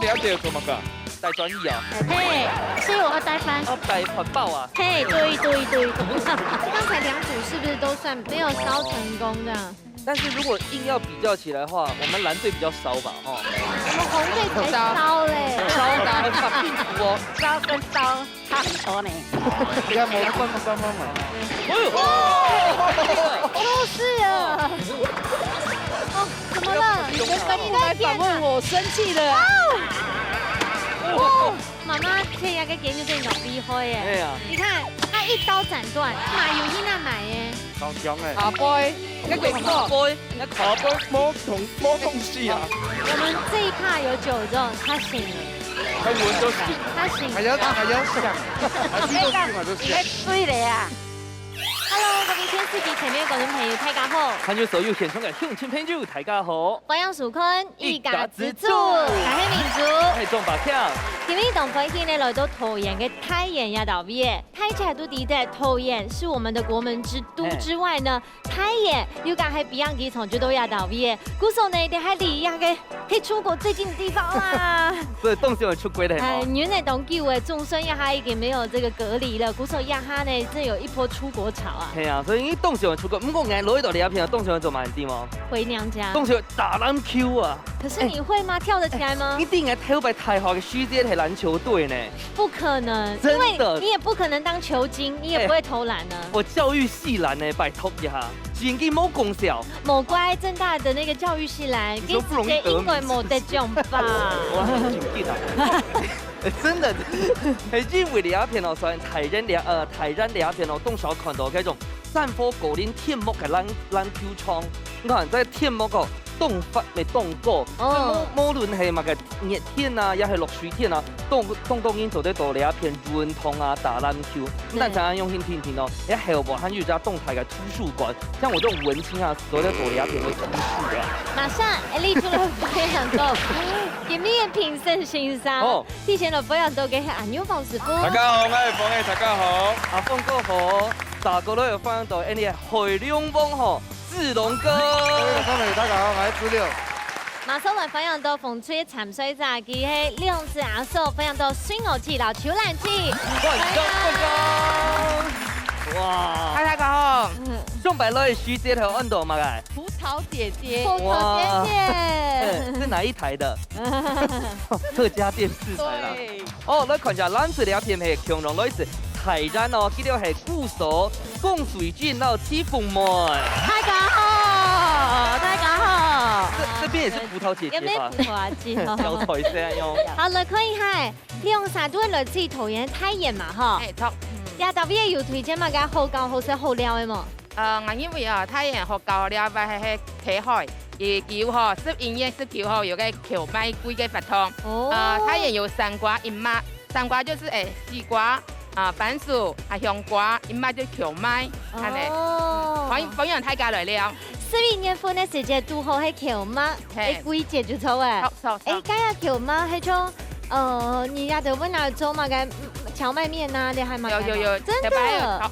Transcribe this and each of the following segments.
了解做乜噶？大专一啊？嘿，所以我要带翻。哦，大环保啊？嘿，对。刚才2组是不是都算没有烧成功这样？但是如果硬要比较起来的话，我们蓝队比较烧吧，哦。我们红队才烧嘞，烧的很怕病毒哦。烧跟烧差很多呢。你看没关嘛。就是啊。哦，怎么了？你来反问我，生气了。哦，妈妈这个给你对牛逼灰哎耶！呀，你看他一刀斩断，马有伊那买耶。好强哎！阿杯，一個卡杯，卡杯摸东西啊！我们这一趴有酒之后，他醒了，他闻都醒，他醒了。还要想，还知道醒嘛就想。对了呀。 Hello，各位天視機前面嘅觀眾朋友，大家好。看住所有現場嘅鄉親朋友，大家好。我楊淑坤，一家之主，大家民族。係中白跳。今日同輝天呢來到桃園嘅太原亞島邊，睇起來都記得桃園是我們的國門之都之外呢，太原又講係比洋基從就到亞島邊，古時候呢，哋係離亞嘅可以出國最近的地方啦。所以凍小人出軌的係原來東九嘅眾生亞哈已經沒有這個隔離了，古時候亞哈呢，真有一波出國潮啊。係啊，所以凍小人出國，不過我攞呢度你一片，凍小人做埋啲嘛。回娘家。凍小人打籃球啊！可是你會嗎？跳得起來嗎？一定係跳bij太學嘅書姐係籃球隊呢。不可能，真的因為你也不可能當球精，你也不會投籃呢。我教育系籃呢，拜託一下，前幾冇功效。某乖正大的那個教育系籃，跟直接應該冇得獎吧？我很緊記得，真的係因為兩片哦，所以台人兩片哦，東小看到嗰種散播高齡天幕嘅籃球場，你看在天幕個。凍法咪凍過，無論係乜嘅熱天啊，也係落水天啊，凍已做得到你一片運動啊，打籃球。咁但係用心聽哦，一後部還有家動態嘅圖書館，像我這種文青啊，所得到你一片嘅圖書啊。馬上列出了非常多，今日嘅評審欣賞，提前了非常多嘅阿牛黃師傅。大家好，我係馮毅，大家好。阿峰哥好，大家都有翻到，你係海龍王嗬。志龍哥，大家好，我係志龍。馬上來分享到風吹潛水炸機係兩隻阿叔分享到水牛氣流球籃機，哇！大家好，上百類書姐頭按到嘛嘅？葡萄姐姐，葡萄姐姐，是哪一台的？客家電視台啦。哦，你看下藍色兩片係強龍類似。台山哦，佢哋係古所供水圳到七鳳門。大家好，大家好。這邊也是葡萄姐姐吧？有咩葡萄姐？有彩色用。好，來看一下，兩三都係來自桃園太原嘛，嗬。係錯。也特別有推薦嘛，個好教好食好料嘅嘛。我因為啊，太原學教了咪係睇海，而9號11月19號有個蕎麥粿嘅發湯。哦。太原有三瓜一媽，三瓜就是西瓜。番薯香瓜，一買就蕎麥，係咪？歡迎大家來了。11月份嘅時節拄好係蕎麥，係粿節就錯誒。誒，今日蕎麥係種你也就揾嚟做嘛嘅蕎麥麵啊，你係咪？有，真的。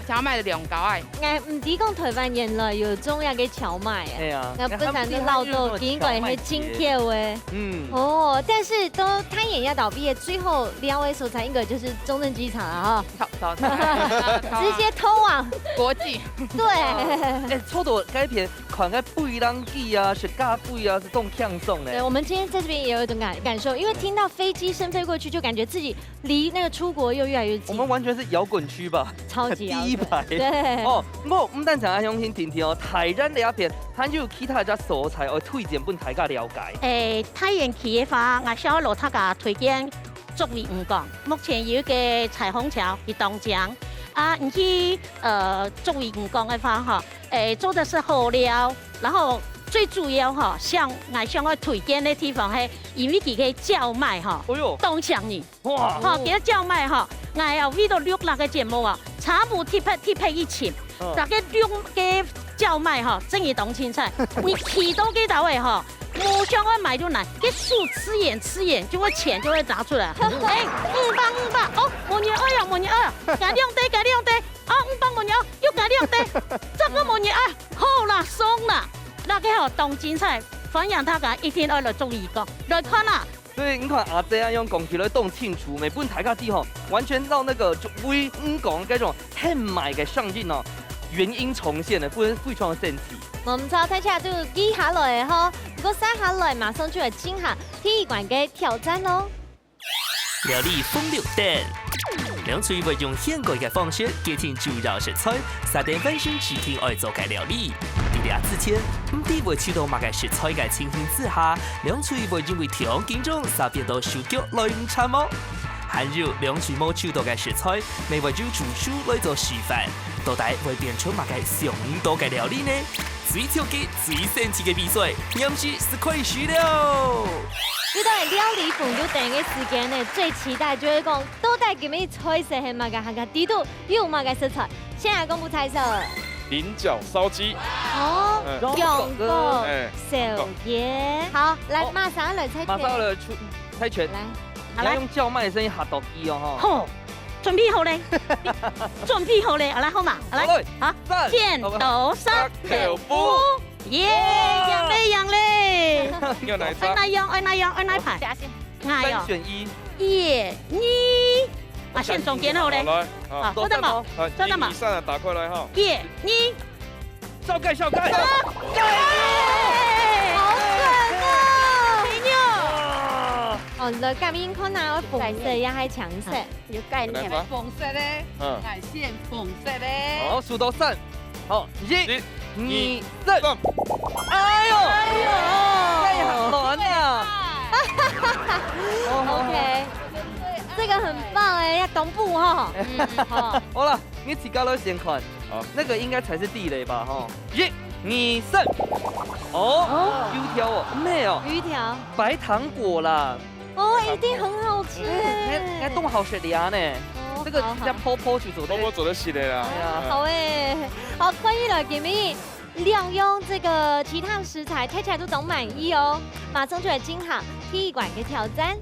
蕎麥兩嚿誒。誒，唔止講台灣人啦，有種有嘅蕎麥啊。係啊。那本身嘅老豆應該係精票誒。嗯。哦，但是都太原亞島畢業，最後兩位所在應該就是中正機場啊，哈。直接通往國際。對。誒，抽到該片款個背囊機啊，雪茄背啊，是這種輕鬆的。對，我們今天在這邊也有一種感受，因為聽到飛機聲飛過去，就感覺自己離那個出國又越來越近。我們完全是搖滾區吧，超級第一排。對。哦，我唔單止係用心聽聽哦，台灣呢一片，還有其他隻素材我推薦俾大家了解。太原企業化，我想攞大家推薦竹圍五港，目前有一個彩虹橋喺東江。你去竹圍五港嘅話，做的是好料，然後最主要像我想要推薦嘅地方係，因為佢嘅叫賣東鄉人，哇，佢嘅叫賣我有睇到6個節目啊，茶壺貼配一起，大家6個叫賣真係當青菜，你去到幾多位我想要買就來，給數吃眼，就會錢就會拿出來。500，哦，1元2呀，1元2呀，加2滴，啊，5001元2，又加2滴，這個1元2，好啦，鬆啦，那個當精彩，歡迎大家一定要來注意個，來看啦。所以你看阿姐啊，用讲起来动清楚，每本大家知吼，完全到那个就为讲嗰種很埋嘅上映哦，原音重現嘅，本非常神奇。冇唔錯，睇下都記下來嗬。如果生下來，馬上就會進行體育館嘅挑戰咯。料理風流蛋，兩廚會用現改嘅方式加添主要食材，3點分先指定愛做嘅料理。第2之前，唔啲會取到乜嘅食材嘅情形之下，兩廚會因為條件中撒變到手腳來唔參謀。還有兩廚冇取到嘅食材，未為咗煮出來做示範，到底會變出乜嘅上癮到嘅料理呢？最挑嘅、最神奇嘅比賽，啱是開始了。遇到料理風流蛋嘅時間呢，最期待就係講到底咁樣菜色係乜嘅，下個地圖有乜嘅食材。先來公布菜色。菱角燒雞。哦，用過哎，小椰。好，來馬上來猜拳。馬上來出猜拳，來，你要用叫賣的聲音嚇到機哦，好，準備好咧，準備好咧，好啦，好嘛，好來，好，剪刀石頭布，耶，贏咧，贏咧，要哪一張？愛哪樣，愛哪樣，愛哪排，愛3哦，選1，耶，你，啊，先中間好咧，來，好，真的嗎？真的嗎1、2、3打過來哈。耶，你，少蓋少蓋，好準啊！美妞，哦，來鑑應可能我紅色也係橙色。有概念，紅色咧，嗯，海鮮紅色咧。好，數到3，好，1、2、3， 3。哎呦，哎呦，太難啦！ OK，這個很棒哎，要東部哈。好，好了，你自己來先看，好，那個應該才是地雷吧？哈，1、2、3，哦，油條哦，咩哦，魚條，白糖果啦，哦，一定很好吃。應該凍好食呀呢。哦這個好好要泡泡去做的。我做得起來啦。哎呀好哎，好，關於了給你亮用這個其他食材，睇起來都懂滿意哦。馬上就來進行體育館嘅挑戰。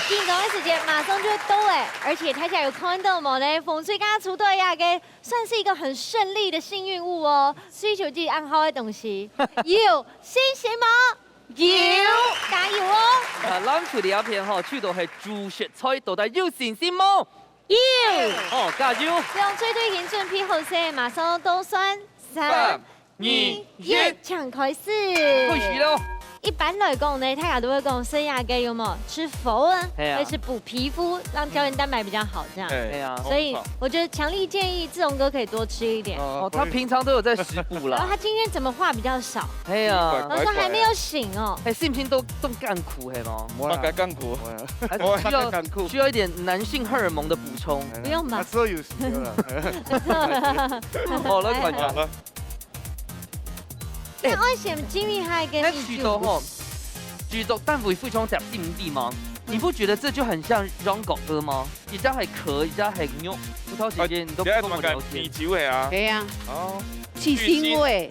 進攻嘅時間馬上就會到哎，而且睇起來有看到冇呢？風水剛剛出對呀嘅，算是一個很順利的幸運物哦。需求自己按好嘅東西，有信心嗎？有，加油哦！啊，咱出嚟一片吼，去到係主食菜，到底有信心冇？有，哦，加油！用最對型準備好勢，馬上都算3、2、1，搶開始。開始咯。一般來講呢，大家都會講生涯嘅有冇吃粉啊，哎呀會是補皮膚，讓膠原蛋白比較好這樣。哎呀所以我覺得強力建議志榮哥可以多吃一點。哦，他平常都有在食補然後啦。他今天怎麼話比較少？哎呀，然後說還沒有醒哦。哎，信不信都乾苦係嗎？我該乾苦。還我是需要乾苦。需要一點男性荷爾蒙的補充。不用吧？所有事啦。好了，快點。來，那我想 Jimmy 還跟那你衢州吼，衢州但會非常食定地嗎？你不覺得這就很像讓狗哥嗎？一家係殼，一家係肉。葡萄姐姐，你都不跟我聊天。啤酒嘅啊。係啊，哦。氣腥味。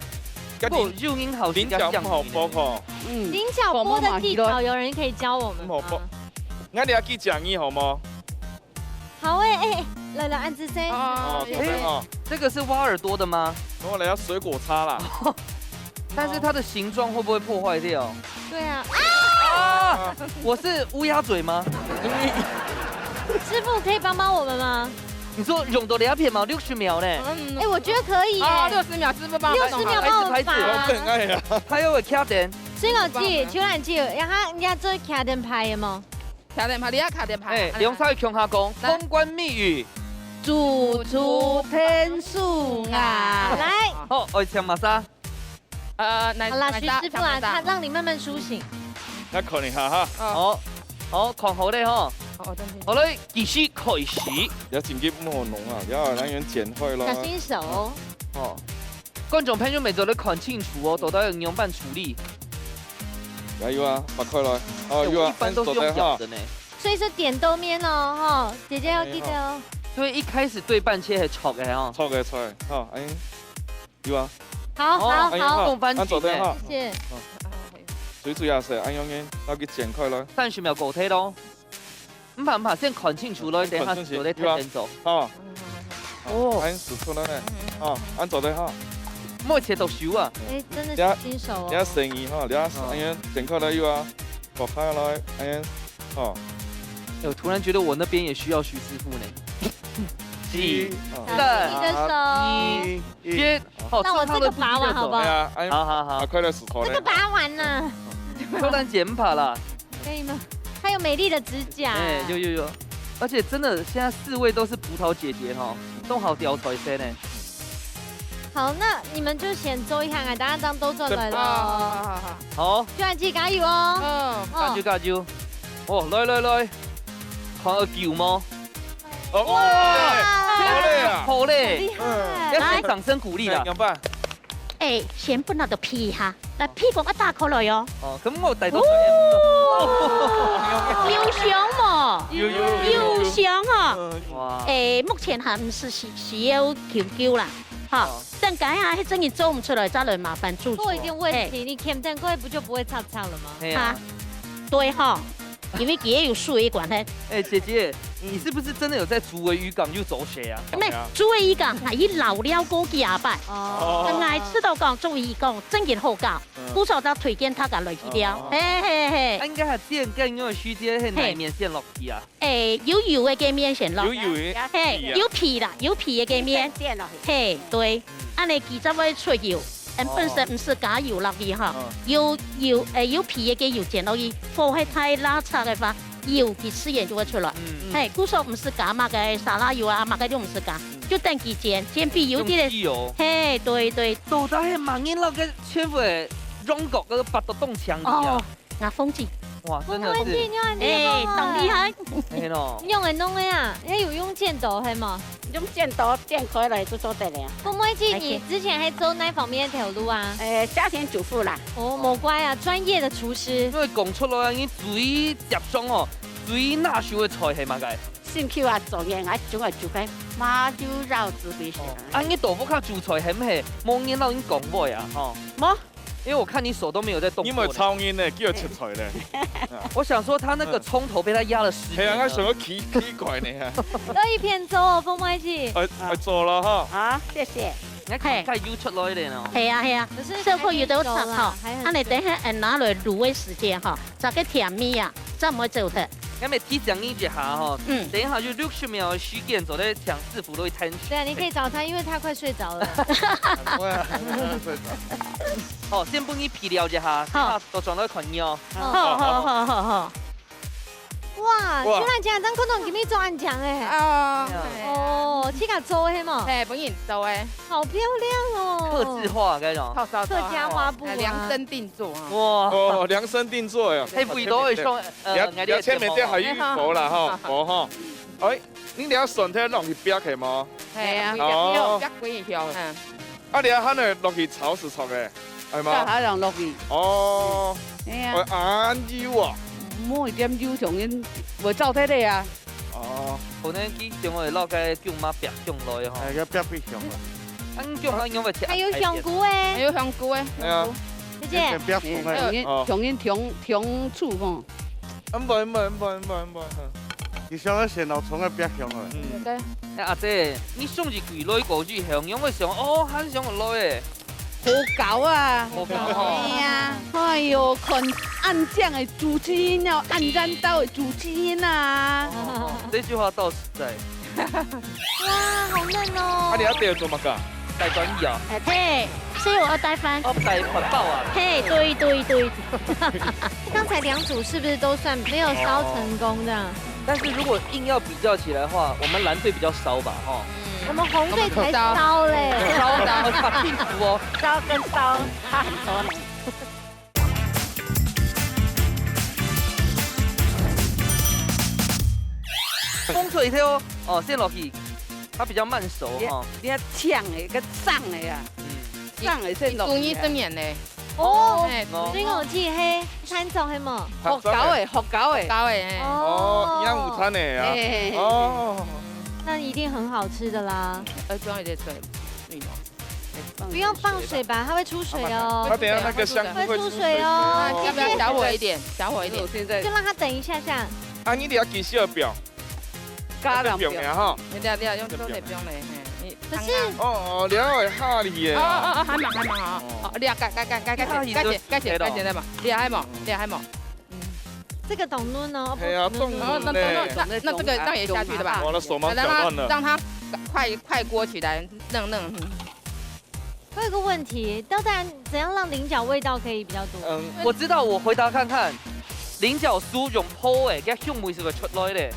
不，肉音好菱角不好剝吼，嗯，菱角剝的技巧，有人可以教我們不好剝嗎？。我哋要去講義好冇？好哎哎，來來按姿勢。哦，這邊哦，這個是挖耳朵的嗎？我嚟要水果叉啦。但是它的形狀會不會破壞掉？對啊。啊！我是烏鴉嘴嗎？師傅可以幫幫我們嗎？你說用到兩片嗎？60秒呢？嗯哎，我覺得可以耶。啊，60秒，師傅幫我弄60好秒幫我們拍子發。我真愛啊！它有個卡點，水果機、手蘭機，然後人家做卡燈牌的嗎？卡電牌，你要卡電牌。哎，用稍微強下講，來封關密語。煮出天數啊！來，好，我請瑪莎。來好啦，徐師傅啊，他讓你慢慢甦醒。我看你下哈，好，好，看好咧吼。哦，真係。好嘞，繼續開始。有剪接冇濃啊，然後人員剪開咯。小心手。哦，觀眾朋友們都得看清楚哦，到底用辦處理。加油啊，拔開來。哦，要啊，我一般都是用咬的呢。所以是點豆面哦，哈，姐姐要記得哦。所以一開始對半切係炒嘅哦。錯嘅錯嘅，好，哎，要啊，好好好，用番按左邊茄哈，謝謝。水煮也是按用嘅，要佢剪開來。 30秒過體咯。唔怕，先看清楚咯，等下做咧睇清楚。哦，哦按數出來咧，哦，按左邊哈，目前都熟啊。哎，真的呀是新手你要哦。生意哈，你要安样剪开来又啊，剥开来安样哦。我突然觉得我那边也需要徐师傅呢。一小心你的手。先，好，那我这个拔完好不好？对啊，安好好好啊，，快乐石头呢这个？拔完了，突然减法了。可以吗？还有美丽的指甲。哎，有，而且真的现在4位都是葡萄姐姐哈，都好屌出来呢。好，那你们就先做一下啊，大家当都做来好了。好好，就按自己加油哦。好。加油加油。哦，来，看个球吗？哦哇，好累啊！好嘞，厉害！要给掌声鼓励啦。杨爸，哎，先不那个屁哈，来屁股一打開來喲。哦，咁我帶到有香嘛？有香哈。哇，誒，目前還唔是需要求救啦，哈哦。等解下，迄真係做唔出來，再來麻煩助手。我有一點問題，你 cam 等過不就不會擦擦了嗎？哎呀，對哈，因為佢有水管咧，哎，姐姐，你是不是真的有在竹圍漁港就走血啊？咩主位伊講係伊老了高幾下拜，哦。但係知道講主位伊講真係好教，鼓手就推薦他個來去了，嘿嘿嘿，應該係電更因為虛啲係內面線落去啊。誒有油嘅嘅面先咯，有嘅嘿有皮啦，有皮嘅嘅面，嘿對，按你記得會出油。本身唔是加油落去哈，有皮嘅嘅油剪落去，火係太拉扯嘅話，油嘅自然就會出來。嘿，鼓手唔是加乜嘅沙拉油啊，乜嘅都唔是加，就等佢煎皮油啲用咧。機油。嘿，對對，到底係盲煙落嘅全部係中國嗰個八度洞牆哦啊！，牙風機，哇，真的我是，你很厲誒，害。當厲害，係咯。用嚟弄的呀，也有用剪刀係嘛？用剪刀剪開來就做得了。鳳妹姐，你之前係做哪方面的條路啊？家庭主婦啦，哦，冇怪啊，專業的廚師。因為講出來已經最集中哦，最拿手嘅菜係乜嘅？新橋啊做嘢啊，總係做緊馬腰繞子俾食。啊，你豆腐卡煮菜係唔係？冇煙佬已經講過呀，哦。冇，因為我看你手都沒有在動你咪過呢。抽煙咧，叫佢切菜咧。我想說他那個蔥頭被他壓了10係啊，年了。我想咗奇怪呢都一片做哦，鳳妹姐。去做啦哈。啊，謝謝。你看太 U 出來一點哦。係啊係啊，可是小可有都插哈，還很啊你等下拿來滷嘅時間哈，就個甜味啊，真唔會做得，咁咪提醒你一下哈，嗯。等一下就60秒的時間，走在搶制服都會參選。對啊，你可以找他，因為他快睡着了。哦，先幫你皮了一下，好都裝到款哦。好。哇，哇居然這樣，咱可能給你做暗牆哎。哦，哦，這個做的嘛，哎，本影做哎，好漂亮哦。客制化嗰種。套燒客家花布啊量身定做啊。哇，哦，量身定做呀。係每都會送你要前面啲係羽毛啦哈，冇哈。哎，你哋順體落去壁去冇？係啊，哦一鬼條，嗯，啊，你喺肯嚟落去炒是錯嘅，係家嘛？下人落去，哦，係我啊，眼腰啊。冇一點油從因會走體嚟啊。哦，可能佢將我哋落嘅姜媽白姜來嗬。係個壁壁上啊。姜媽因為切。還有香菇還哎，有香菇哎，係啊。姐姐，從因調醋嘛。唔唔，你想要先老從嘅壁上來，對，阿姐，你送一句來個句香，因為想哦，很想來好搞啊！誒，好講嗬。係啊，哎呦，看暗醬嘅主筋要暗染到嘅主筋啊！這句話倒實在，哇，好嫩啊，你哦。一定要做乜㗎？帶專業啊，嘿，所以我要帶翻。哦，帶環保啊。嘿，對，剛才兩組是不是都算沒有燒成功的？但是如果硬要比較起來的話，我們藍隊比較燒吧，哈。我們紅隊才燒嘞。燒的，我怕病毒哦。燒跟燒差很多呢。風吹條哦，先落去，它比較慢熟哈。你要嗆嘅，個上嘅呀，上嘅先落故意去啊。生面嘞，哦，哎，哦水果雞黑餐種係麼？學搞嘅，學搞嘅。高哎，哦，營養午餐嚟啊。哎哦，那一定很好吃的啦。裝一點水，不用放水吧，它會出水哦它。等下那個香菇會會出水哦。要不要小火一點？小火一點，現在就讓它等一下下。啊，你哋要記小表，加兩表表，呀哈。你用手嚟表嘞，你可是哦，了会哈你耶。还忙啊！哦，你啊，该写的嘛，你还忙。这个懂论哦，哎呀，动那这个让也下去的吧？我的手忙脚乱了。让它快锅起来，嫩。我有个问题，到底怎样让菱角味道可以比较多？我知道，我回答看看。菱角酥用泡诶，佢香味是会出来的。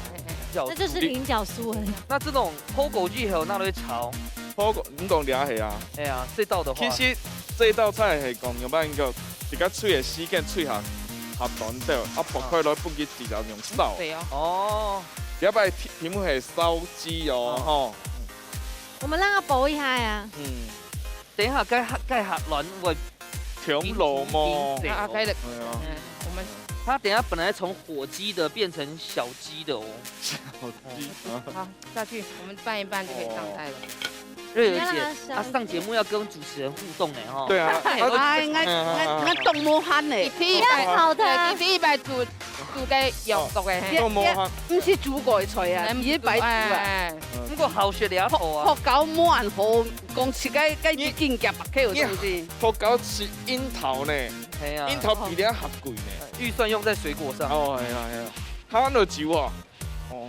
那就是菱角酥而已。那这种泡过去后，那都会炒。你讲俩係啊？哎呀，这道的话，其實這道菜係講用乜個比較脆嘅絲間脆下短掉，薄開來半截豉油用燒。对哦。哦，要不然題目係燒雞哦，吼。我们让它薄一下呀。等一下該下卵會強爐嘛。可以的。我们它等一下本来从火鸡的变成小鸡的哦。小雞。好下去，我们拌一拌就可以上菜了。瑞儿姐，上节目要跟主持人互动呢，哈。對啊。我凍冇慳嘞，好的。第一擺煮嘅肉毒嘅，都冇慳。唔是煮過嘅菜啊，一擺煮啊。不過好雪兩頭啊。學狗冇人好，講切雞啲肩夾白雞有東西。學狗切櫻桃呢，櫻桃比較合貴呢。預算用在水果上。哦，係啊，慳到酒啊。哦。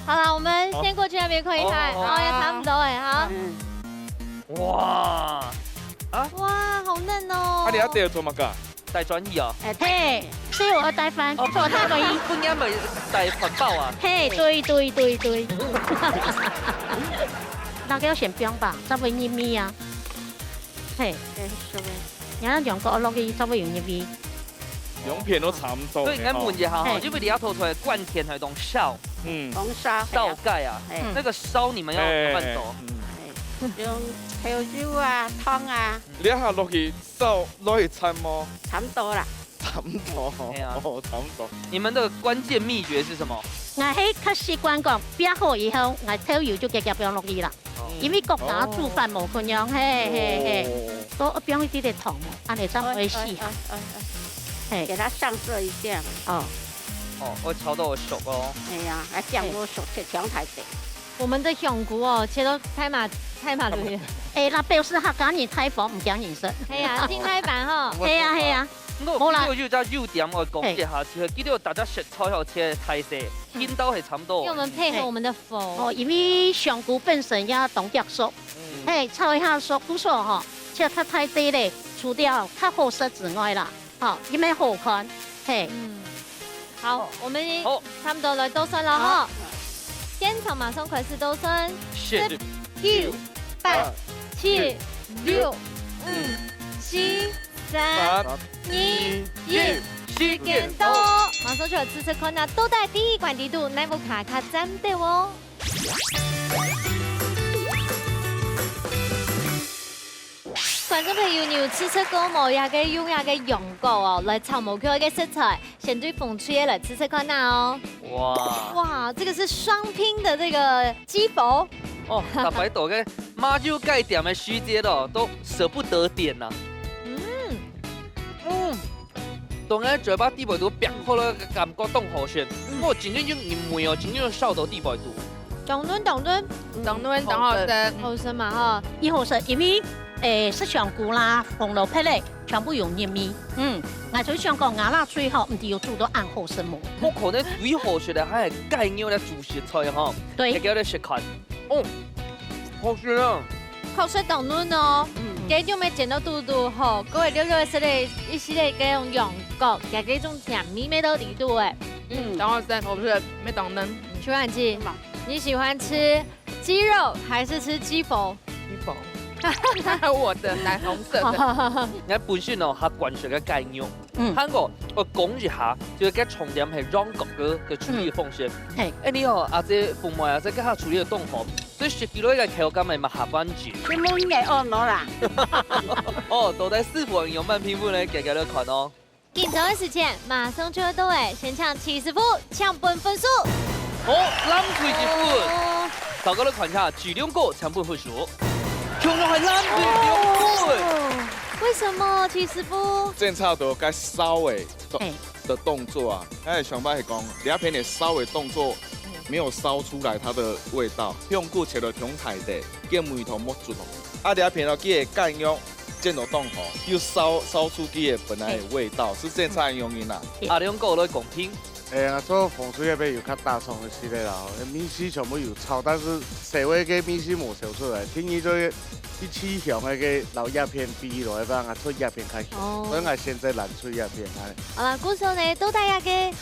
好了，我们先过去那边看一看，哦，也差不多哎，好。哇！哇，好嫩哦。你一定要做乜㗎？帶轉移啊？嘿，所以我要帶飯，做太多衣。不應該咪帶環保啊？嘿，對。那個要選標吧，稍微黏咪啊。嘿，你睇用個落去稍微用黏咪。兩片都差唔多。所以應該問一下哈，因為你要投出來灌田係種燒。紅燒燒蓋啊，那個燒你們要慢慢做。用調椒啊、湯啊。你一下落去燒，落去參麼？差唔多啦。差唔多。哦，差唔多。你們的關鍵秘訣是什麼？我喺較習慣講，煸好以後，我調油就直接放落去啦。因為國家煮飯冇咁樣，嘿，都煸一啲啲糖，安尼才會細。給它上色一下。哦，我炒到我熟哦。哎呀，還醬我熟，切香太細。我們的香菇哦，切到太麻了。誒，那表示佢講你太薄，唔講顏色。係啊，天太版哈。係啊。冇啦。我有隻優點我講一下，就係記得大家食菜後切太細，見到係差唔多。因為我們配合我們的粉。哦，因為香菇本身要凍結熟，嘿，炒一下熟，不錯哈，切它太細咧，除掉它好食之外啦。好，因為好看，嘿。好，我們差不多來倒算了哈。現場馬上開始倒算，10、9、8、7、6、5、4、3、2、1，時間到，馬上就來試試看啊，到底第一關地圖哪部卡站的哦。觀眾朋友，你有試食過冇？也嘅用也嘅用過哦，來炒無佢嘅食材，先對風吹嘅來試食看下哦。哇，這個是雙拼的這個雞佛。哦，大排檔嘅媽椒蓋店嘅師姐咯，都捨不得點呐。當然嘴巴地排度變好了，感覺凍好鮮。我真正用唔會哦，真正燒到地排度。凍燉好食嘛哈，一好食，因為食香菇啦、紅蘿蔔咧，全部用黏味。我最想講，牙辣最好唔係要煮到暗好食冇。我可能最好食嘅係雞肉嘅主食菜哈，對，叫你食看。哦，好食啊！口水凍燉哦，雞肉咪剪到嘟嘟吼，各位溜溜食咧，一系列嘅用羊角，也嘅種甜味味道地度誒。然後我不是沒凍燉。徐婉琪，你喜歡吃雞肉還是吃雞佛？雞佛。我的奶紅色的。我本身哦，係慣食嘅雞肉。韓國我講一下，就係重點係讓哥哥嘅處理風險。你哦，阿姐父母啊，即係處理嘅凍好，所以食起來嘅口感咪下關鍵。你冇應該按攞啦。哦，到底是否用慢拼布呢？給你看哦。緊張嘅時間馬上就要到誒，先搶70分，搶本分數。好，攬住一分。大家都看下，舉兩個搶本分數。強到係攬住2分。為什麼70分？正差到該稍微的動作啊，誒上班係講，你一片嘅稍微動作没有烧出来它的味道。用久切到中台的，叫梅头莫煮哦。啊，两片了给干用煎到冻吼，又烧出它的本来的味道，是这菜用因啦。阿良哥来公平。啊，做风水那边有较大葱的系列啦，米丝全部有炒，但是社会嘅米丝冇烧出来，天意做去起香那个老叶片逼落，让它出叶片开香，所以我现在难出叶片。好啦，故數呢都大家嘅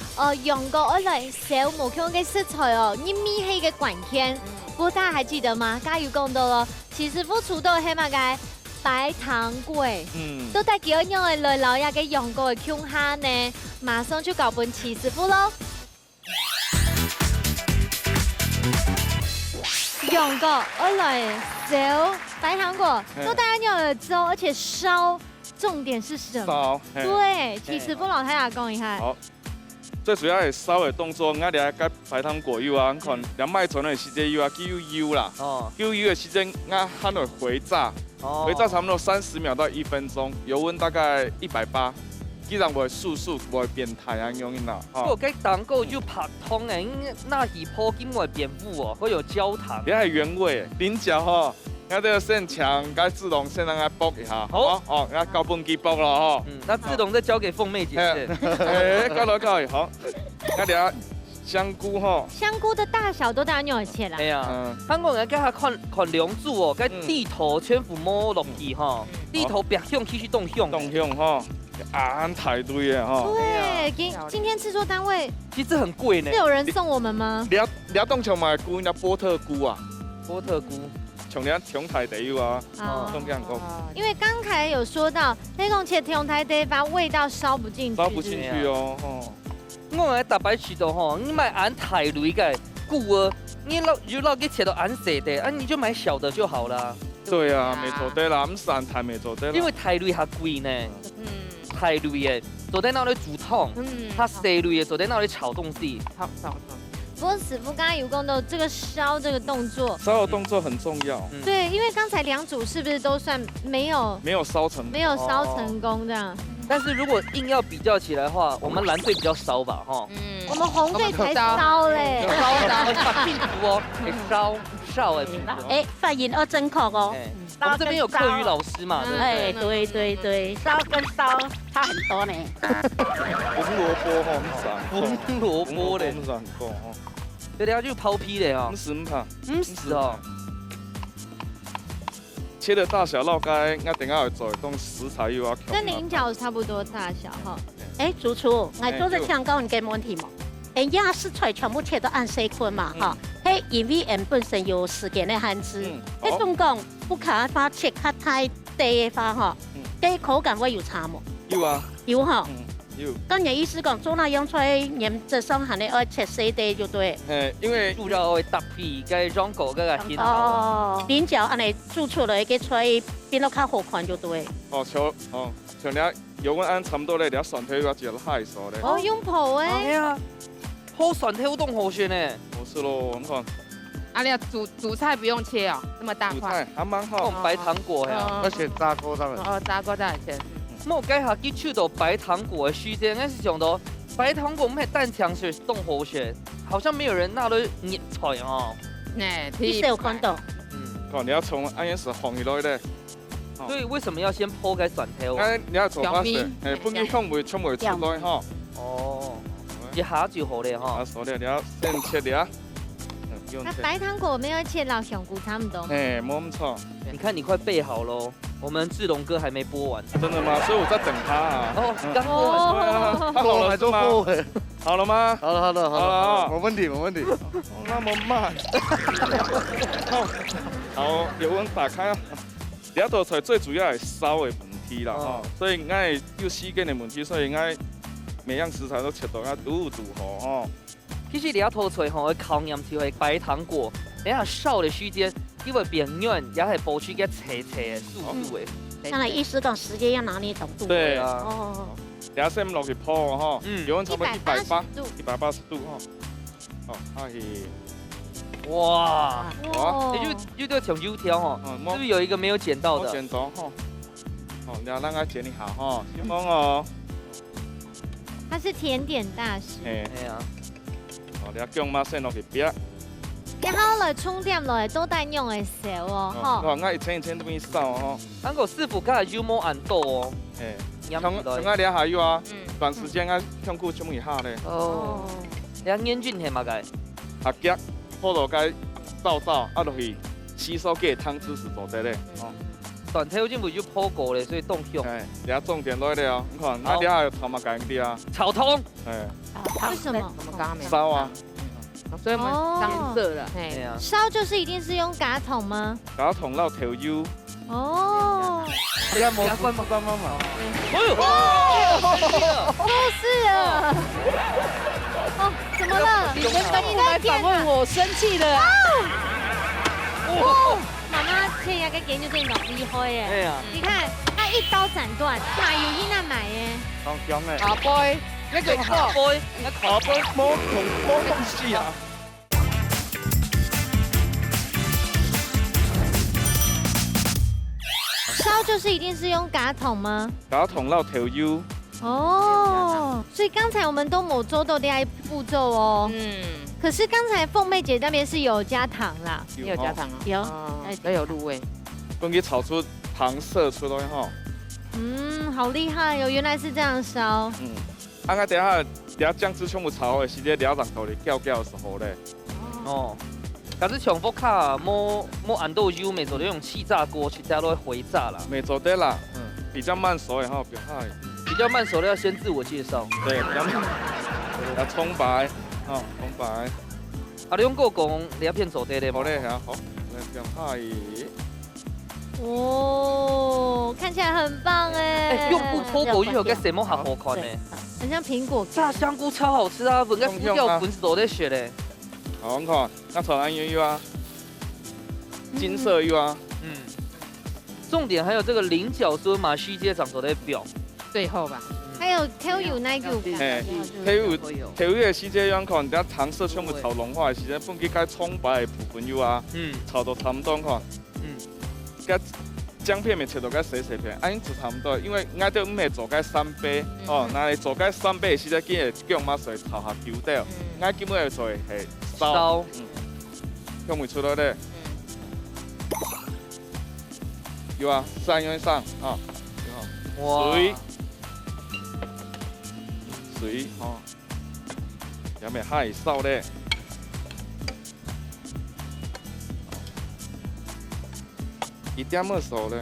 用過一類小無腔嘅食材哦，你米氣嘅管片，不過大家還記得嗎？加油講到咯，其實副廚都係乜嘅白糖粿，都帶幾個樣嘅來老爺嘅用過嘅腔下呢，馬上就交俾齊師傅咯。用過一類小白糖粿，都大家用了粥，而且燒。重點是什麼？對，齊師傅老太太講一下。好，最主要係燒嘅動作，我哋加白糖粿油啊，看兩麥存嘅時間油啊，叫油啦。哦。叫油嘅時間，我喊佢回炸，回炸差不多30秒到1分鐘，油溫大概180，既然會速速唔會變態啊樣啦。我嘅蛋糕要拍湯嘅，那係破金會變糊哦，會有焦糖。你係原味，頂腳吼。我這個先搶，該自動先讓它卜一下，好，哦，我交本機卜了哈。那自動再交給鳳妹姐姐。交落，好。我哋香菇哈。香菇的大小都大家用切啦。係啊，香港人家下看兩組哦，該地頭全部摸落去哈，地頭白向繼續動向。動向哈，安太對嘅哈。對，今天製作單位其實很貴呢。是有人送我們嗎？你當場買菇，那波特菇啊。波特菇。從你中台地啊，中間講。因為剛才有說到，那種切中台地把味道燒不進去。燒不進去哦。我喺大擺渠道吼，你買按太類嘅菇啊，你老給切到按細的，啊你就買小的就好啦。對啊，沒錯對啦，唔是按太沒錯對啦。因為太類較貴呢。太類嘅坐在那裡煮湯，它細類嘅坐在那裡炒東西。不過師傅剛才有講到這個燒這個動作，燒的動作很重要。對，因為剛才兩組是不是都算沒有燒成功這樣？但是如果硬要比較起來的話，我們藍隊比較燒吧，哈。我們紅隊才燒嘞。燒拼圖哦，燒拼圖。哎，發現哦正確哦。我們這邊有課語老師嘛，哎，對，燒跟燒差很多呢。紅蘿蔔哈，紅蘿蔔嘞，對，你要就拋皮嘞哈。唔是哦。切的大小，大概我等下會做種食材又要。跟菱角差不多大小哈。哎，主廚，我做咗香港人嘅問題嘛？哎呀，食材全部切到按細塊嘛，哈。嘿，因為本身有時間嘅限制，哎，總講不可花切較太低嘅話，哈，啲口感會有差冇？有啊。有哈。有。咁你意思講做那樣出來，原則上係你愛切細啲就對。因為主要會搭配嘅裝果嗰個莧頭。哦。菱角按你煮出來嘅出來變到較好看就對。像你油溫按差唔多咧，你蒜頭要煮到太熟咧。哦，用泡誒。係啊。好蒜頭凍好選呢。不是咯，你看。啊，你煮菜不用切哦，這麼大塊。煮菜還蠻好。白糖果呀。而且炸鍋上面。哦，炸鍋再切。我計下佢出到白糖果嘅時間，我是想到白糖果唔係蛋漿水凍好選，好像沒有人拿到熱菜哦。你是有看到？你要從安樣是紅起來的。所以為什麼要先鋪開蒜頭？你要做法式，不然香味出來哈。哦，一下就好了哈。好了，你要先切啲啊。那白糖果沒有切到香菇差唔多。冇咁錯。你看你快備好咯，我們志龍哥還沒播完。真的嗎？所以我在等他啊。哦，剛播完。他好了做播誒。好了嗎？好了，冇問題。那麼慢。好，油溫打開啊。呢道菜最主要係燒嘅問題啦，哈，所以我係要時間嘅問題，所以我每樣食材都切到啊đủ好哈。其實你頭菜吼，烤鹽條係白糖果，等下燒嘅時間，因為變軟，也係保持嘅斜嘅速度嘅。看來意思講時間要拿捏懂度。對啊。哦。等下先落去泡哈，油溫差不多180度哈。哦，係。哇！哇！又都要從油條哈，是不是有一個沒有剪到的？剪到哈。好，你要讓它剪好哈，小夢哦。它是甜點大師。哎呀。哦，你姜妈先落去煸。然後來充點落嚟都帶用嘅時候哦，哦，我一層一層都俾掃哦。咱個師傅家有冇按豆哦？哎，像像我俩下有啊，短時間啊，香菇沖一下咧。哦，你眼睛係嘛個？下腳泡落該倒，啊落去吸收嘅湯汁是做得咧。哦，斷頭筋會就泡過咧，所以凍香。哎，你要重點落去了，你看，我俩還有頭嘛乾啲啊。炒通。哎，為什麼？我們剛剛沒燒啊。所以我們上色了。係啊。燒就是一定是用假桶嗎？假桶撈調油。哦。你有冇關嘛？哎呦！就是啊。哦，怎麼了？你们都不来访问我，生氣了。哦，媽媽這個研究真係厲害耶！哎呀，你看，他一刀斬斷，買有伊那買耶。當姜誒。阿 boy，那個下杯，下杯冇東西啊！燒就是一定是用假桶嗎？假桶撈調油。哦，所以剛才我們都冇做到這一步驟哦。可是剛才鳳妹姐那邊是有加糖啦，你有加糖啊？有，都有入味。幫佢炒出糖色出來吼。好厲害哦，原來是這樣燒。我等下醬汁全部炒的時間，了入頭嚟攪的時候咧。哦。可是重複卡冇按豆油，咪做那種氣炸鍋去加落回炸啦。沒做得啦，比較慢熟的吼，比較比較慢熟的要先自我介紹。對，要葱白，哦，葱白。啊，你用過講你一片做得的好嘞，好，來嗨。哦，看起來很棒哎。用不搓過以後，跟什麼好好看呢？很像蘋果。炸香菇超好吃啊，聞個腐掉粉絲都在學嘞。好，你看，那炒完油啊，金色油啊，重點還有這個菱角酥馬須街長做的表，最後吧。還有挑油那個，哎，挑油的時間，樣看，等下糖色全部炒融化的時間，放幾個葱白的部分油啊，炒到差唔多看，個薑片咪切到個細細片，安尼就差唔多，因為我哋唔係做個三杯，哦，那做個三杯的時間，見係姜媽水炒下丟掉，我基本係做係燒，姜未出到咧，有啊，上啊，水。水哦，有咩蝦燒咧？一點冇熟咧。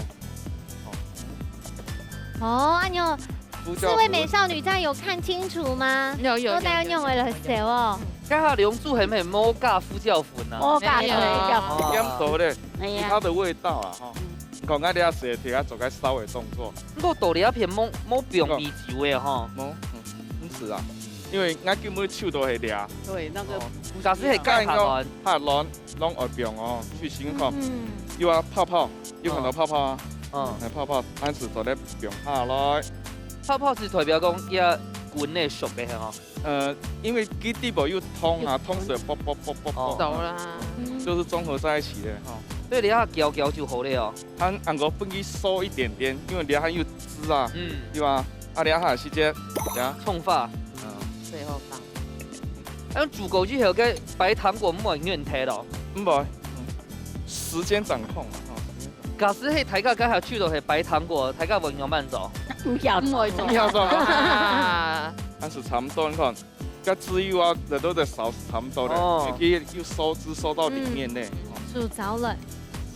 哦，阿妞，四位美少女這樣有看清楚嗎？有。都帶用為了食哦。家下龍珠係咪冇加胡椒粉啊？冇加水一點熟咧，哎呀，其他的味道啊，哈。講我哋食提下做個燒嘅動作。不過豆粒片冇不用米酒嘅哈。冇，唔是啊，因為我根本手都係抓。對，那個假使係加下軟，下軟攏外邊哦，去先看，有啊泡泡，有看到泡泡啊，係泡泡，啱時就咧變下來。泡泡是代表講一滾嘅熟嘅係嗬。因為佢底部有湯啊，湯水啵啵啵啵啵，熟啦，就是綜合在一起的哈。所以你要攪攪就好了哦。按個分去收一點點，因為你還有汁啊，對吧？啊，你下時間，呀，沖法，最後放。咁煮過之後嘅白糖果唔會軟體咯。唔會，時間掌控啊。假使係大家家下去到係白糖果，大家會用慢做。唔要做，唔要做。但是差唔多，你看，個汁油啊，都得燒差唔多咧，你可以又收汁收到裡面咧。煮着了，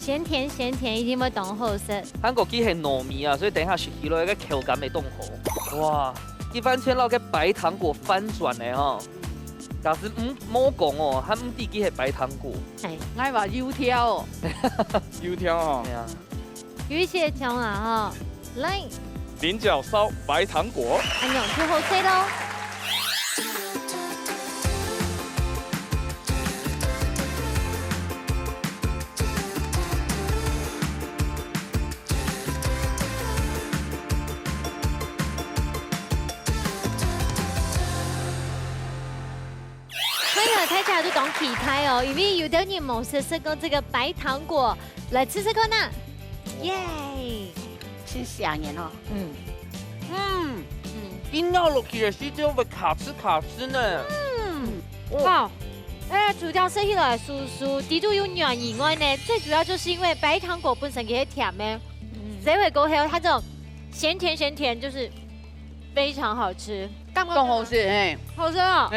鹹甜一定會凍好食。韓國機係糯米啊，所以等下食起來個口感會凍好。哇！一番千撈嘅白糖果翻轉咧吼，假使冇講哦，佢唔知佢係白糖果。係，我話油條哦，油條哦。係啊。魚蟹條啊吼，來。菱角燒白糖果。阿牛最後吹咯。大家都講其他哦，因為有的人冇食過這個白糖果，來吃吃看呐！耶，吃下年哦。邊咬落去嘅時間會卡吱呢。哇！除掉生起來酥酥，啲都有軟以外呢，最主要就是因為白糖果本身也甜呢，水尾果還有它這種鹹甜，就是非常好吃。咁好食誒，好吃哦，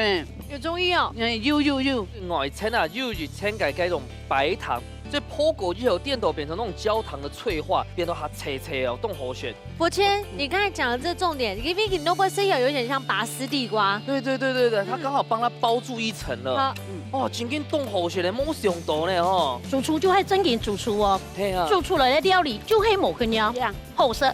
有中醫哦，有。外層啊，又去添加這種白糖，所以破果以後電豆變成那種焦糖的脆化，變到它脆哦，凍好選。伯謙，你剛才講的這重點，因為 Noble C 有點像拔絲地瓜。對，它剛好幫它包住一層了。哦，真緊凍好選的，冇上到呢哦。主廚就係真嘅主廚哦，係啊，做出來的料理就係冇跟樣，好食。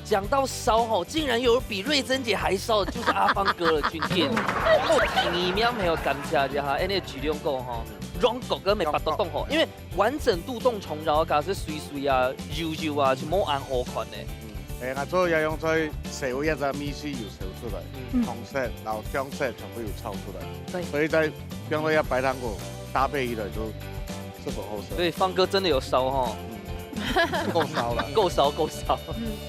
講到燒吼，竟然有比瑞珍姐還燒的，就是阿芳哥了，君天。我提名沒有感謝一下，那個舉量夠哈，軟骨跟沒法度凍吼，因為完整度凍蟲然後是水啊、油啊，就冇按好款的。我做要用在社會一隻米絲油炒出來，紅色、然後薑色全部有炒出來，所以再用到一白糖果搭配起來就這麼好食。所以芳哥真的有燒哈。夠燒啦，夠燒。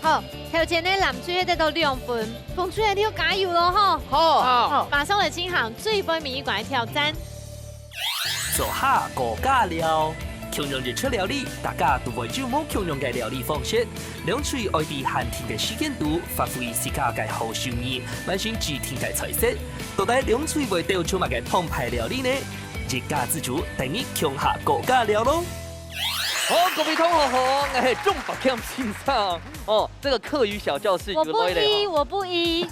好，頭前呢藍水得到2分，馮主任你要加油咯吼！好，馬上來進行最杯名館的挑戰。做下國家料，強用日出料理，大家都會招募強用嘅料理方式，兩處愛啲限甜嘅時間度，發揮自家嘅好手藝，完成具甜嘅菜式。到底兩處會掉出乜嘅澎湃料理呢？一家之主等於強下國家料咯。好，各位同學好，我係鍾伯謙先生。哦，這個課餘小教室我不依，我不依，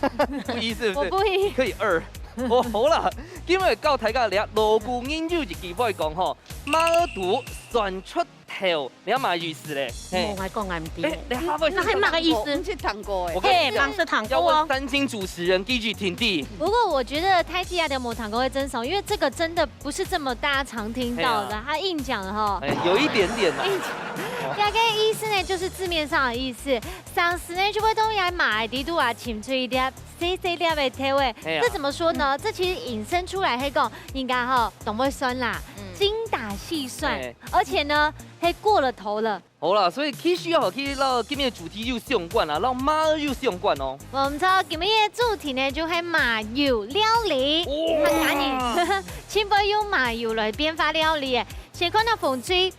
不依是不是？我不依，可以2。哦，好啦，今日教大家聊鑼鼓研究一句話講吼，馬兒肚算出頭，你要買意思咧？我講唔掂。你下回那係乜個意思？唔是糖果誒。嘿，芒是糖要果哦。問三金主持人，記住聽地。不過我覺得泰記亞的某糖果會真爽，因為這個真的不是這麼大家常聽到的，他硬講的哈。有一點點啦。大概意思呢，就是字面上的意思。上次呢就會都來買啲都啊，潛出一啲細細粒的體味。這怎麼說呢？這其實引申出來係講，應該哈，懂不酸啦，精打細算，而且呢，係過了頭了。好啦，所以其實要去到今日主題又相關啦，讓馬兒又相關哦。我們知道今日嘅主題呢就係馬油料理，係趕緊，前輩用馬油來變化料理嘅。先看到馮吹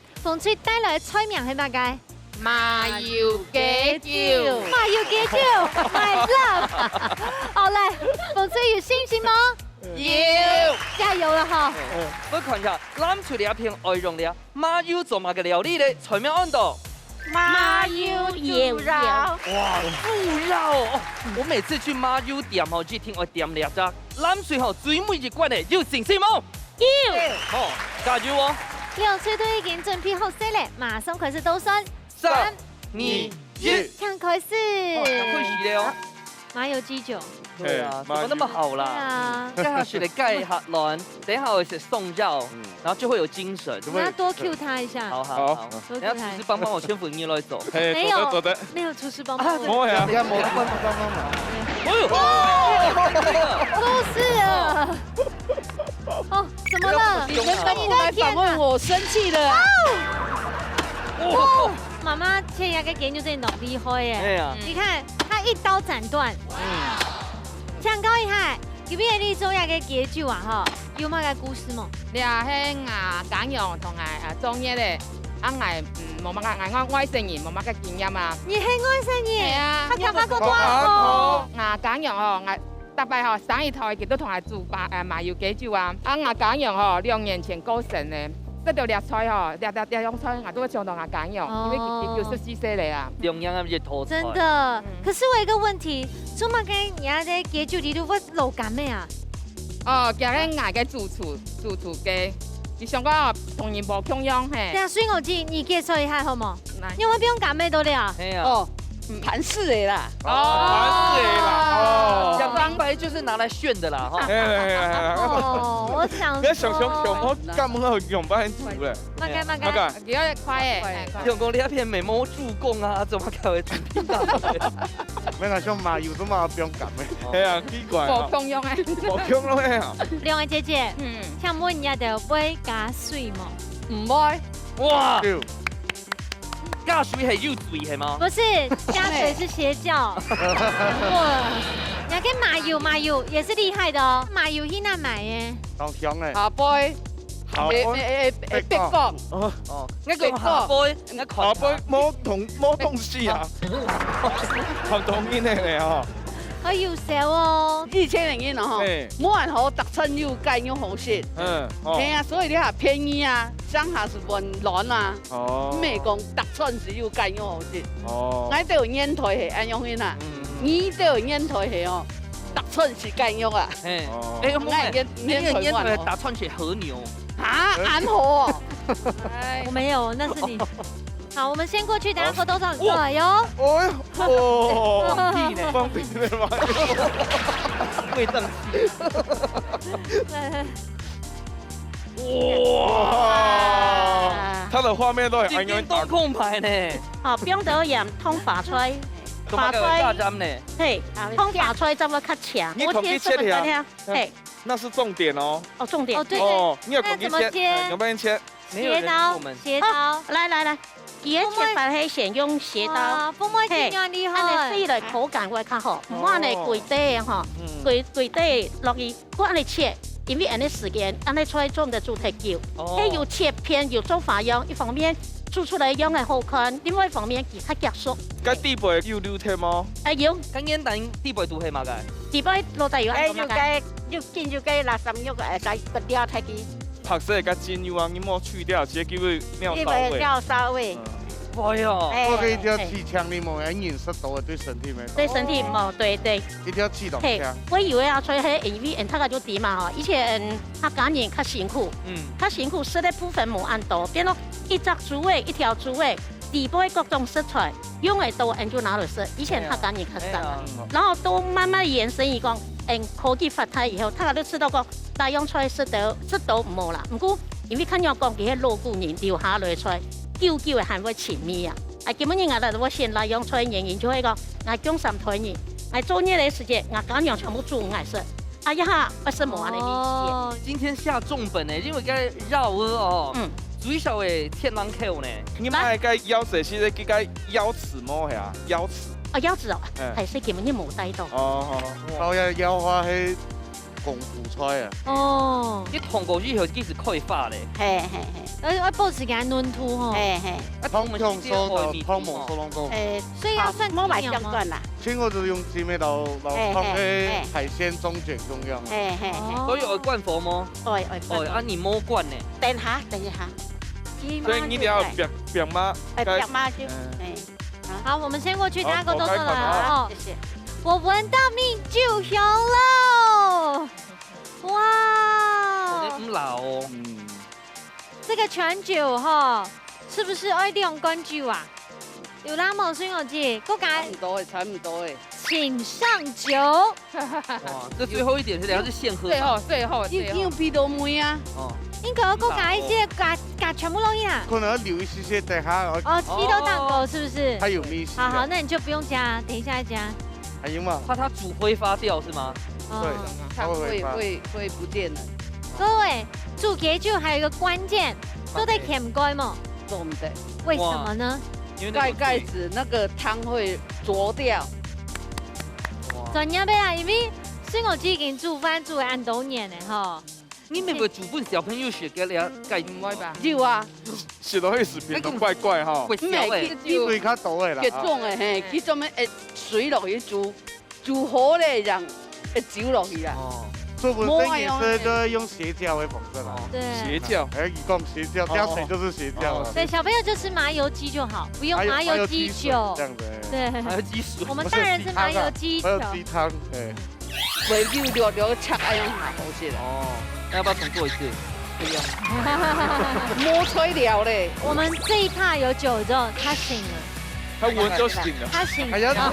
帶來嘅菜名係乜嘅？麻油雞酒，麻油雞酒，My love。好嚟，馮吹有信心嗎？有，加油啦哈！我看下，攬出嚟一片外用料，馬油做乜嘅料理咧？菜名按到麻油牛肉。哇，富饒哦！我每次去馬油店吼，只聽我點兩隻，攬水吼最尾一關嘅，有信心冇？有。好，加油哦！兩吹都已經準備好晒咧，馬上開始倒算。3、2、1，搶開始。會死了哦！麻油雞酒。對啊，怎麼那麼好啦？啊，接下去的蓋下卵，等一下會寫送藥，然後就會有精神。那多 Q 他一下。好，等下廚師幫我全部你來走。沒有，做得，沒有廚師幫忙。冇呀，你看冇幫忙。都是啊。哦，怎麼了？你原本來訪問我，生氣了。哦，媽媽切牙嘅研究真係厲害耶！你看，他一刀斬斷。唱高一下，今日你做牙嘅研究啊，哈，有乜嘅故事冇？你啊，喺簡陽同埋裝嘢咧，冇乜嘅外星人冇乜嘅經驗啊。你係外星人？係啊，他幹嘛咁多？簡陽哦，特別哦，生意台佢都同麻油雞酒啊。簡陽哦，2年前過身咧。得到獵菜吼，獵用菜，我都會上到簡陽，因為佢叫14歲嚟啊。兩樣嘅土菜。真的，可是我有一個問題，做乜嘅人家嘅雞酒你都會流感咩啊？哦，叫佢嗌嘅主廚嘅，你上個同人無共用嘿。對啊，所以我知你介紹一下好冇？因為不用感咩到了。係啊。哦，盤式的啦。哦，講明白就是拿來炫的啦，哈。哦，我想你想我根本去用班煮咧。乜嘅？幾多塊嘅？用講你一片美魔助攻啊，怎麼搞嘅？咩啊？像麻油都嘛不用感嘅。係啊，奇怪。無共用嘅。無共用嘅啊。兩位姐姐，請問人家會加水冇？唔會。哇！加水係要水係嗎？不是，加水是邪教。哇！人家麻油也是厲害的哦，麻油去哪買耶？当香诶，下杯，下杯，别讲，哦，我讲下杯，我下杯冇东西啊，學同音的咧吼。好有笑哦。 2000年了哈嘿，滿河特產有間用紅色，嗯，係啊，所以你下便宜啊，上下是溫暖啊，哦，咩講特產是有間用紅色，哦，我都有煙台係安用去啦，你都有煙台係哦，特產是間用啊，哎，哦，哎，我们那个烟台哦打串起和牛，啊，安河，我没有，那是你。好，我们先过去，等下活动上来哟。哦哦，放屁呢，放屁的吗？味正哇，它的画面都很今天都空牌呢，好，不用得盐通法吹，法吹大针呢，嘿，通法吹怎么较强？你统计切条，嘿，那是重点哦。哦，重点哦，对哦，对，你有统计切，有没有切？斜刀，斜刀，来来来，伊个切法係先用斜刀，哇，风味真呀厉安尼害。水嚟口感會較好，唔安尼跪底吼，跪底落去，我安尼切。因為安尼時間，安尼出種嘅主題叫，迄又切片又做法樣，一方面做出嚟樣係好看，另外一方面其他結束。該地背有溜貼嗎？有，咁簡單啲背杜係嘛嘅？地背落地有哎，安要見要計垃圾肉誒，使個料太機，拍攝甲精油啊，你莫去掉，直接叫佢妙因騷味。為料稍微，哎呦，我可以一條氣槍，你冇飲飲食到對身體沒。對身體唔對對。一條氣動嘿槍。，我以為啊，所以喺因為他個就點嘛吼，以前客家人較辛苦，較辛苦食的部分冇按多，變咗一隻豬尾一條豬尾，地背各種食材用嚟多，人就拿嚟食。以前客家人較少，然後都慢慢延伸而講，科技發達以後，他都知道個大洋菜食到冇啦。唔過因為看人講佢係老古人留下來菜，久久係會前面啊。啊，基本人啊，我先來用菜人就係個，我江山台人。哎，做嘢的時間，我家娘全部煮愛食，哎呀，不是冇安尼意今天下重本呢，因為個繞鵝哦，最少的天狼口呢，你買個腰子是嗰個腰翅麼係啊？腰翅。哦，腰子哦，係是基本你冇帶到。哦，我有腰花係功夫菜啊。哦，你通過以後幾時可以發咧？嘿嘿嘿，我保持給它嫩凸吼。嘿嘿，湯湯收到湯毛收攏到。所以要算冇買幾秒嗎？相關啦，青我就是用煎嘅老湯嘅海鮮中卷中樣。嘿嘿嘿，所以我灌佛麼？愛哦，啊你摸灌呢？等下等一下，所以你一定要扁媽。哎，別嘛就，哎，好，我們先過去，等下活動上來好，哦。謝謝。我聞到米酒香了，哇！我哋唔老哦。這個全酒哈，是不是愛用乾酒啊？有啦冇孫友姐，嗰個差唔多誒，請上酒。哇，這最後一點是兩是現喝。最後，要鼻到妹啊！哦，應該嗰個一些夾全部落去啊。可能要留一些等下。哦，雞豆蛋糕是不是？還有米線。好好，那你就不用加，等一下加。還有嘛？怕它煮揮發掉是嗎？對，它會不見了。各位，煮雞酒還有一個關鍵，都得填蓋嘛。做唔得，為什麼呢？蓋子那個湯會濁掉。專業的啊，因為孫友姐已經煮飯煮了很多年了吼。你咪會煮本小朋友學給你計唔會吧？有啊，寫到迄視頻都怪怪哈。會燒誒，水較多的啦。結種的嘿，佢做咩會水落去煮好咧，讓會酒落去啦。哦，做本身也是就用斜膠的方式啦。對。邪教。哎，一共斜膠，加水就是斜膠了。對，小朋友就吃麻油雞就好，不用麻油雞酒。這樣子。對。還有雞水。我們大人吃麻油雞酒。還有雞湯，哎。袂溜溜溜切愛用下好些啦。哦，那要不要重做一次？不要。摸吹料咧。我們這一趴有酒之後，他醒了。他聞就醒了。他醒了。還要想，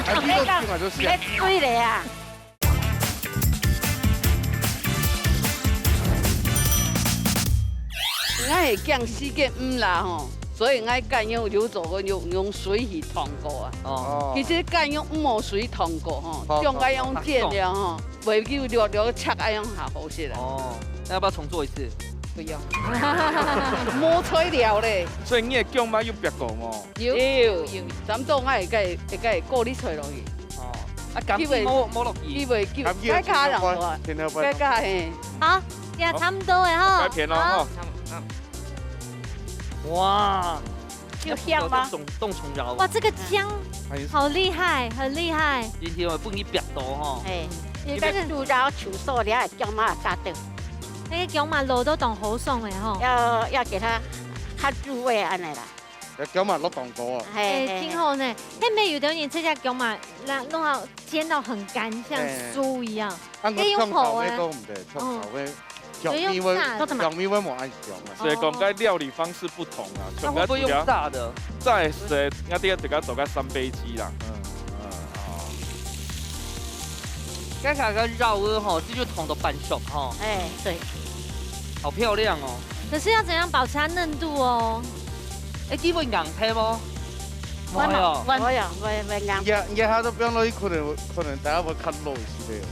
還聽到聽嘛就想。對咧啊。我係降時間唔啦吼，所以我揀用留做個用水去燙過啊。哦。其實揀用冇水燙過吼，用愛用煎料吼，袂溜溜溜切愛用下好些啦。哦，那要不要重做一次？不要。摸吹料咧。所以你的姜媽有別過嗎？有，差唔多我會過你吹落去。哦，啊，甘蔗摸落去，伊袂救，该卡人话，该卡嘿。好，也差不多的哈。该偏了哈。哇，有香吗？冻虫摇。哇，这个姜好厉害，很厉害。今天我不你别多哈。哎，你个猪肉球塑料姜嘛加掉，那个姜嘛肉都当好爽的吼。要给它较入味安尼啦。姜嘛落冻过啊。哎，挺好呢。那边有的人这家姜嘛，弄好煎到很干，像酥一样。可以用烤的都唔得，创烤的。姜米味，姜米味冇爱姜啊。所以讲，该料理方式不同啊。它会不会用炸的？炸是，我哋大家做个三杯鸡啦。该卡个绕鹅哈，这就同的半熟哈。哎，对，好漂亮哦。可是要怎样保持它嫩度哦？哎，基本硬胚吗？我硬。也下都变落去，可能大家会较老是的。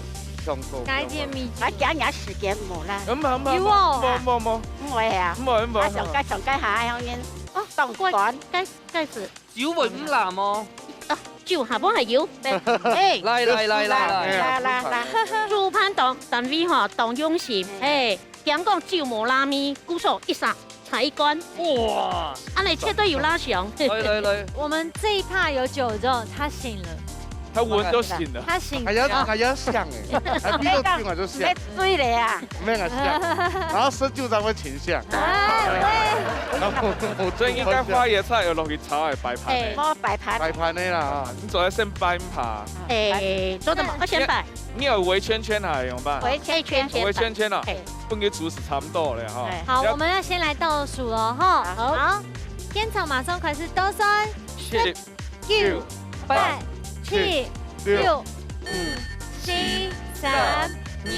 改点秘我讲也時間冇啦，冇，唔會啊，我上街下香煙，哦，當趕，該是酒會唔難哦。酒下幫係要，誒，來，豬盤當位吼當用心，誒，講講酒無拉咪，鼓手一撒才一關，哇，安尼絕對有拉香。來，我們這一趴有酒之後，他醒了。他闻就醒了，他醒了，还要香哎，还比较香啊就香，醉了呀，没个香，然后吃酒才会清香。所以应该花椰菜要落去炒的白盘的，我白盘的啦，你做在先摆盘。做什么？我先摆。你有围圈圈还用吧？围圈圈了，分给厨师差不多了哈。好，我们要先来倒数了哈。好，天草马上开始倒3、4、9、8、7、6、5、4、3、2、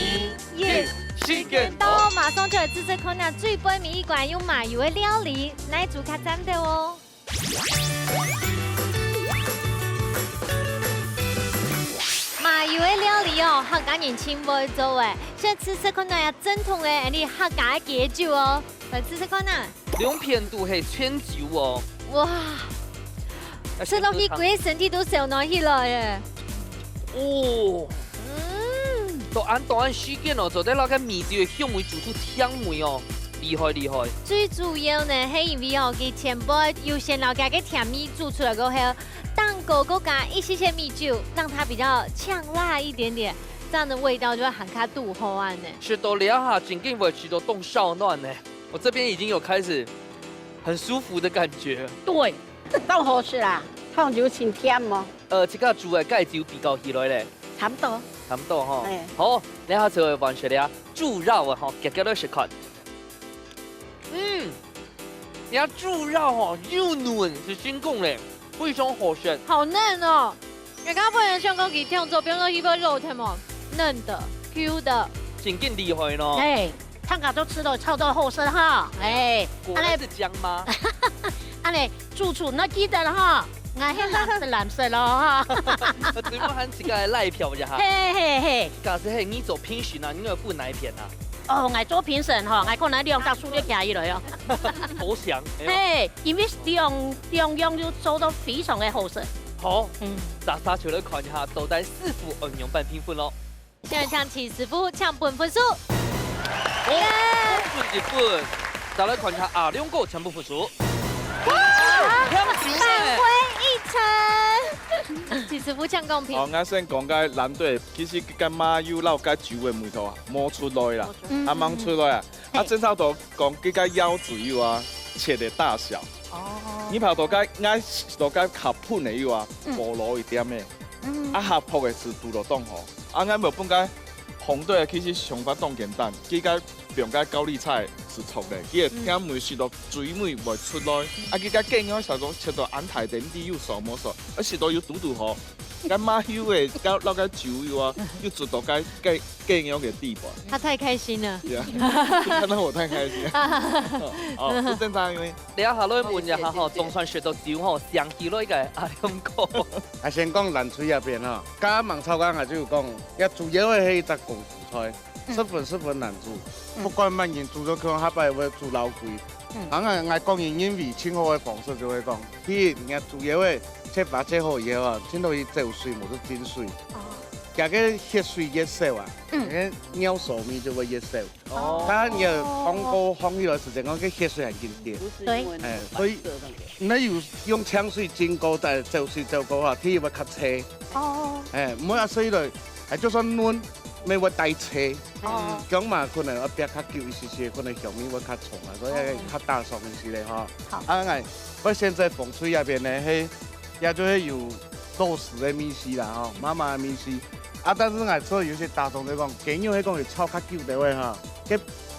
1，時間到，馬上就嚟試試看下最杯面一罐用麻油的料理，哪一組較讚的哦？麻油的料理哦，客家人親會做誒，現在試試看下正統嘅你客家嘅酒哦，來試試看下。兩片都係全酒哦。哇！食落去，鬼身體都上落去了耶！哦，都按時間哦，就得那個味道香味做出香味哦，厲害。最主要呢，係因為哦，佢全部優先老家嘅甜味煮出來過後，蛋糕加一些些米酒，讓它比較嗆辣一點點，這樣的味道就會很卡度好安呢。吃到兩下，真勁會吃到凍少暖呢。我這邊已經有開始很舒服的感覺。對。當好食啦，湯酒清甜喎。這個煮嘅蓋酒比較起來咧，差唔多哈。好，你下就完全咧豬肉啊，哈，夾到食看。你看豬肉哈又嫩，是先講咧，非常好食。好嫩哦！人家不能像講佢聽做，比如說一個肉條嘛，嫩的、Q 的，真勁厲害咯。湯咖都吃到超多好食哈，果然是姜嗎？安尼煮出那記得了哈，我係藍色咯哈。我最不喊這個賴票一下。嘿。假使係你做評選啊，你有不奶片啊？哦，我做評審哈，我可能兩道數列加一來哦。好香。因為兩樣就做到非常的好食。好，大家就來看一下到底師傅應用半評分咯。現在搶齊師傅搶本分數。1分，再來看一下兩個搶不分數。哇！返回1成，其實不搶公平。哦，我先講解藍隊，其實佢馬油撈解酒嘅味道啊，冇出來啦，啱出來啊。正常都講佢個腰子油啊，切的大小。你跑到解挨到解合盤嘅油啊，無攞一點嘅，合撲嘅是度落凍河。我冇本解紅隊其實想法當簡單，佢解用解高麗菜是粗嘅，佢嘅味是到水味會出來，佢解雞樣時候切到眼睇點啲要傻冇傻，是到要嘟好。咁馬油嘅搞撈解酒油啊，要做到解樣嘅地步。他太開心了，看到我太開心。哦，都正常因為。你下來問一下吼，總算學到酒吼，上起來嘅兩個。先講南水那邊哈，加芒草崗就講，要主要嘅係一隻功夫菜，十分難煮。不管乜人煮咗佢，下擺會煮老貴。我講因為清好嘅方式就會講，第一，人家主要嘅切白切好以後啊，先到去走水冇得煎水，加个血水热烧啊，个鸟熟米就会热烧。哦。它你要放起来时间，讲个血水很紧点。对。哎，所以你有用呛水蒸过，但係水走過啊，天會較青。哦。哎，唔好啊，所以嚟，係就算暖，咪會帶青。哦。咁嘛，可能一邊較久一些，可能上面會較重啊，所以較大上面是咧哈。好。啊，我現在風吹那邊呢，也就是有豆豉的米絲啦，吼，媽媽的米絲。啊，但是所以有些大眾嚟講，雞肉迄講是炒較久的話哈，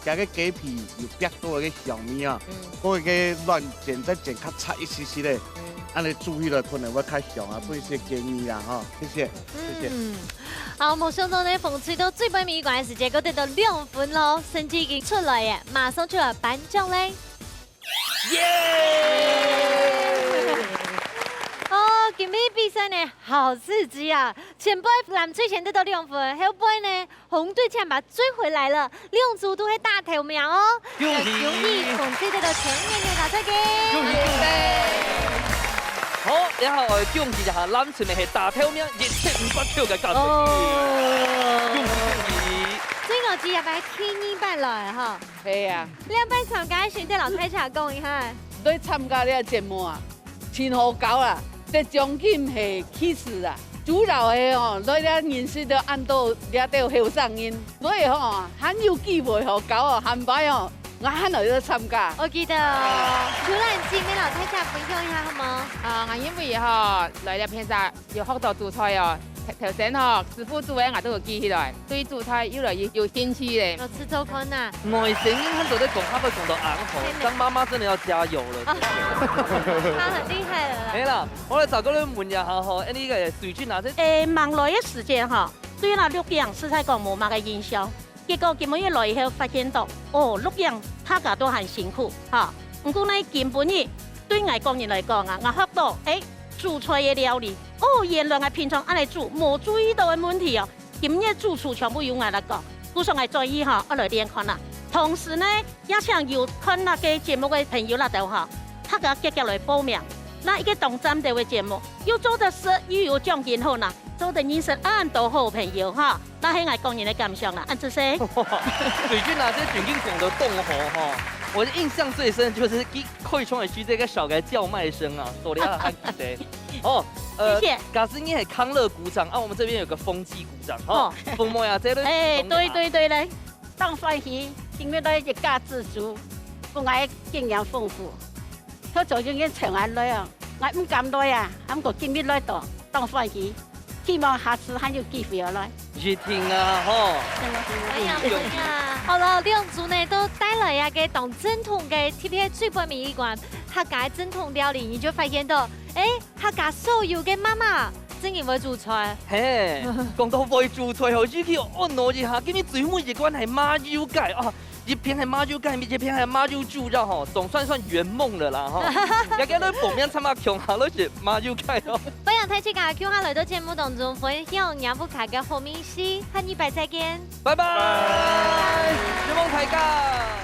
加個雞皮有比較多的香味啊，嗰個亂剪再剪較差一些些咧，安尼煮起來可能會較香啊，做一些建議啦，哈，謝謝，謝謝。好，冇想到呢，風吹到最尾一關時間，我得到2分咯，成績已經出來嘅，馬上就要頒獎咧。哦，今日比賽呢好刺激啊！前輩藍翠賢得到2分，後輩呢紅隊搶把追回來了，2組都會大頭苗哦。恭喜紅隊得到全面嘅大賽嘅。恭喜！好，然後我哋恭喜一下藍翠賢係大頭苗1,500票嘅價值。恭喜！最後只入嚟天200來哈。係啊。兩班參加選擇劉太茶講一下。對參加呢個節目啊，真好搞啊！得獎金係70啊，主要係哦，你咧認識到按到咧到後生人，所以吼很有機會好搞啊，很擺哦，我很來都參加。我記得除了你俾劉太茶分享一下好冇？我因為吼來了片沙要學到做菜哦。頭先嗬，師傅煮嘅我都會記起來，對煮菜越來越有興趣咧。有吃做飯啊！外省人很多都講，他會講到硬紅，張媽媽真的要加油了。他很厲害了啦。係啦，我哋就嗰啲問一下嗬，呢個水軍啊，忙來嘅時間哈，對那錄影實在講冇乜嘅印象。結果今日來以後發現到，哦，錄影大家都很辛苦嚇。不過呢，根本呢對外國人來講啊，我學到煮菜嘅料理。哦，原來我平常按嚟煮，冇注意到嘅問題哦。今日主廚全部由我來講，故上我注意哈，我來練看啦。同時呢，也想有看那個節目嘅朋友啦，就哈，他個積極來報名。那一個動站的節目，要做得實又有獎金好啦，做得認識很多好朋友哈。那係我個人嘅感想啦，安子生。水軍啊，這水軍講的動火哈，我印象最深就是可以從來區這個小嘅叫賣聲啊，說了很記得。哦，謝謝。假使你係康樂鼓掌啊，我們這邊有個風機鼓掌，哦，風魔呀，這都對嘞，當歡喜，今日咧一家之主，我愛經驗豐富，佢做咗啲長眼女啊，我唔敢來啊，咁個今日來當歡喜，希望下次還有機會來。熱情啊，嗬！好了，2組呢都帶來一個當正統嘅特別最本命一關，客家正統料理，你就發現到，客家所有嘅媽媽真係會煮菜。嘿，講到會煮菜，好似去按摩一下，今日最尾一關係馬腰雞啊！一片係馬腰雞，一片係馬腰豬肉吼，總算圓夢了啦吼！大家都報名參加強下都是馬腰雞哦。歡迎睇住家強下來到節目當中分享楊福卡嘅好美食，下禮拜再見，拜拜，希望大家。